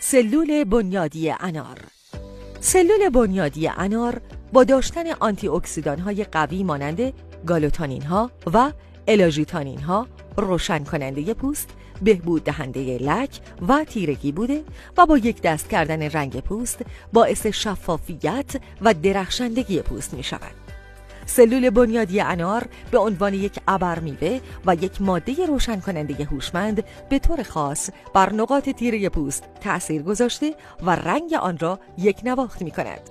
سلول بنیادی انار. سلول بنیادی انار با داشتن آنتی اکسیدان‌های قوی مانند گالوتانین‌ها و الاژیتانین‌ها روشن کننده پوست، بهبود دهنده لک و تیرگی بوده و با یک دست کردن رنگ پوست باعث شفافیت و درخشندگی پوست می شود. سلول بنیادی انار به عنوان یک ابرمیوه و یک ماده روشن کننده هوشمند به طور خاص بر نقاط تیره پوست تأثیر گذاشته و رنگ آن را یک نواخت می کند.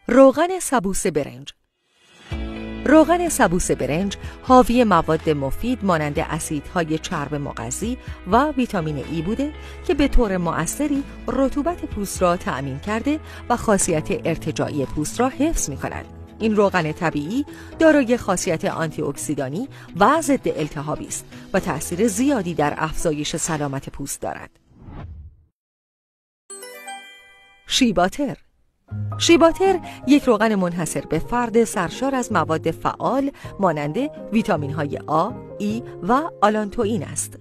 روغن سبوس برنج. روغن سبوس برنج حاوی مواد مفید مانند اسیدهای چرب مغذی و ویتامین ای بوده که به طور مؤثری رطوبت پوست را تأمین کرده و خاصیت ارتجاعی پوست را حفظ می کند. این روغن طبیعی دارای خاصیت آنتی اکسیدانی و ضد التهابی است و تأثیر زیادی در افزایش سلامت پوست دارد. شیباتر. شیباتر یک روغن منحصر به فرد سرشار از مواد فعال مانند ویتامین‌های آ، ای و آلانتوئین است.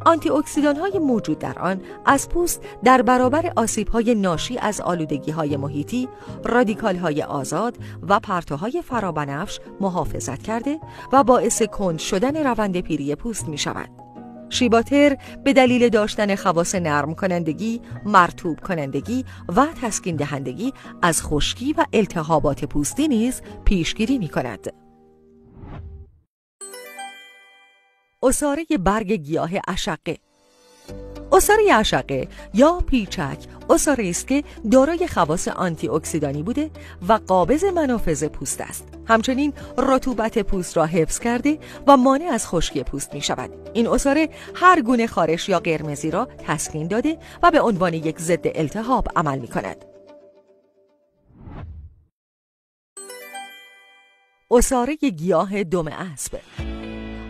آنتی اکسیدان‌های موجود در آن از پوست در برابر آسیب‌های ناشی از آلودگی‌های محیطی، رادیکال‌های آزاد و پرتوهای فرابنفش محافظت کرده و باعث کند شدن روند پیری پوست می‌شود. شیباتر به دلیل داشتن خواص نرم کنندگی، مرطوب کنندگی و تسکین دهندگی از خشکی و التهابات پوستی نیز پیشگیری می کند. عصاره برگ گیاه اشقه. عصاره اشقه یا پیچک عصاره است که دارای خواص آنتی اکسیدانی بوده و قابض منافذ پوست است. همچنین رطوبت پوست را حفظ کرده و مانع از خشکی پوست می شود. این عصاره هر گونه خارش یا قرمزی را تسکین داده و به عنوان یک ضد التهاب عمل می کند. عصاره گیاه دم اسب.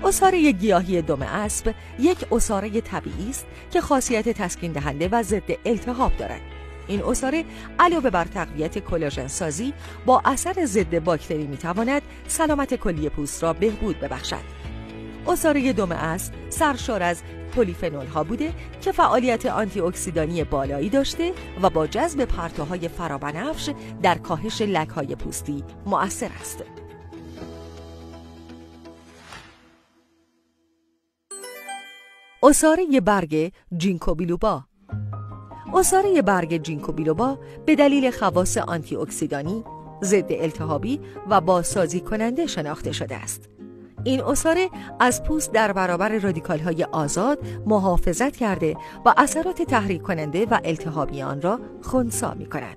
عصاره گیاهی دم اسب یک عصاره طبیعی است که خاصیت تسکین دهنده و ضد التهاب دارد. این عصاره علاوه بر تقویت کلاژن سازی با اثر ضد باکتری میتواند سلامت کلی پوست را بهبود ببخشد. عصاره دم اسب سرشار از پلیفنول ها بوده که فعالیت آنتی اکسیدانی بالایی داشته و با جذب پرتوهای فرابنفش در کاهش لک های پوستی مؤثر است. عصاره برگ جینکو بیلوبا. عصاره برگ جینکو بیلوبا به دلیل خواص آنتی اکسیدانی، ضد التهابی و بازسازی کننده شناخته شده است. این عصاره از پوست در برابر رادیکال‌های آزاد محافظت کرده و اثرات تحریک کننده و التهابی آن را خنثی می‌کند.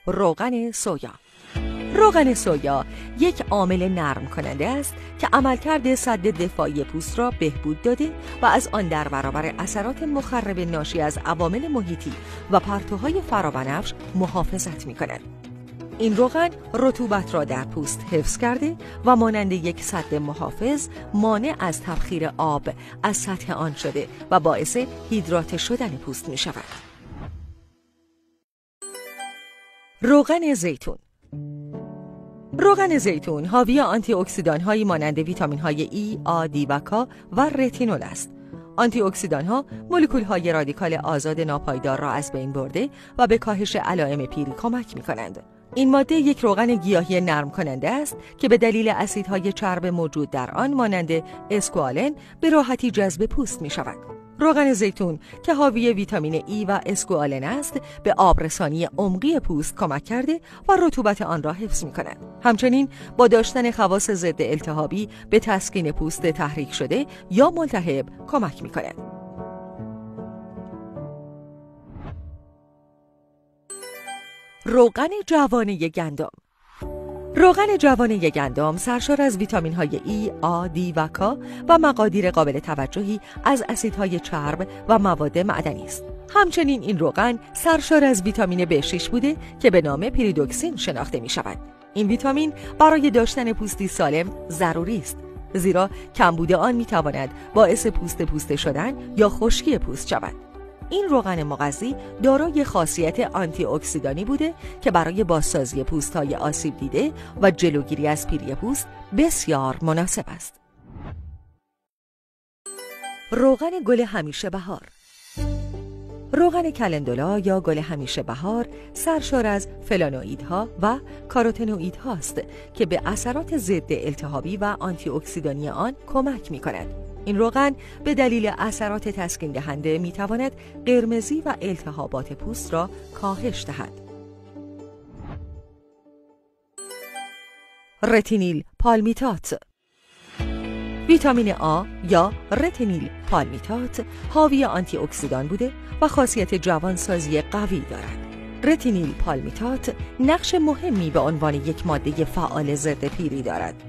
روغن سویا. روغن سویا یک عامل نرم کننده است که عملکرد سد دفاعی پوست را بهبود داده و از آن در برابر اثرات مخرب ناشی از عوامل محیطی و پرتوهای فرابنفش محافظت می‌کند. این روغن رطوبت را در پوست حفظ کرده و مانند یک سد محافظ مانع از تبخیر آب از سطح آن شده و باعث هیدراته شدن پوست می‌شود. روغن زیتون. روغن زیتون حاوی آنتی اکسیدان‌هایی مانند ویتامین‌های ای، آ، دی و کا و رتینول است. آنتی اکسیدان‌ها مولکول‌های رادیکال آزاد ناپایدار را از بین برده و به کاهش علائم پیری کمک می‌کنند. این ماده یک روغن گیاهی نرم کننده است که به دلیل اسیدهای چرب موجود در آن مانند اسکوالن به راحتی جذب پوست می‌شود. روغن زیتون که حاوی ویتامین ای و اسکوالن است به آبرسانی عمقی پوست کمک کرده و رطوبت آن را حفظ می‌کند. همچنین با داشتن خواص ضد التهابی به تسکین پوست تحریک شده یا ملتهب کمک می‌کند. روغن جوانه گندم. روغن جوانه گندم سرشار از ویتامین‌های ای، آ، دی و کا و مقادیر قابل توجهی از اسیدهای چرب و مواد معدنی است. همچنین این روغن سرشار از ویتامین B6 بوده که به نام پیریدوکسین شناخته می‌شود. این ویتامین برای داشتن پوستی سالم ضروری است، زیرا کمبود آن می‌تواند باعث پوسته شدن یا خشکی پوست شود. این روغن مغذی دارای خاصیت آنتی اکسیدانی بوده که برای بازسازی پوست‌های آسیب دیده و جلوگیری از پیری پوست بسیار مناسب است. روغن گل همیشه بهار. روغن کلندولا یا گل همیشه بهار سرشار از فلانوئیدها و کاروتنوئیدها است که به اثرات ضد التهابی و آنتی اکسیدانی آن کمک می‌کند. این روغن به دلیل اثرات تسکین دهنده می‌تواند قرمزی و التهابات پوست را کاهش دهد. رتینیل پالمیتات. ویتامین آ یا رتینیل پالمیتات حاوی آنتی اکسیدان بوده و خاصیت جوانسازی قوی دارد. رتینیل پالمیتات نقش مهمی به عنوان یک ماده فعال ضد پیری دارد.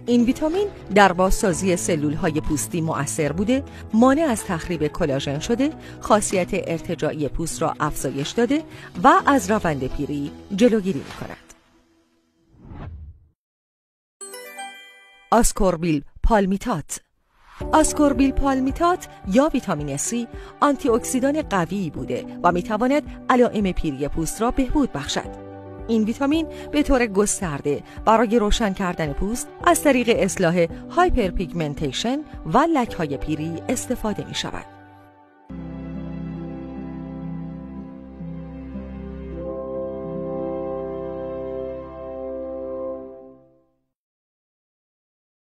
این ویتامین در بازسازی سلول‌های پوستی مؤثر بوده، مانع از تخریب کلاژن شده، خاصیت ارتجاعی پوست را افزایش داده و از روند پیری جلوگیری می‌کند. آسکوربیل پالمیتات. آسکوربیل پالمیتات یا ویتامین C آنتی اکسیدان قوی بوده و می‌تواند علائم پیری پوست را بهبود بخشد. این ویتامین به طور گسترده برای روشن کردن پوست از طریق اصلاح هایپرپیگمنتیشن و لک‌های پیری استفاده می‌شود.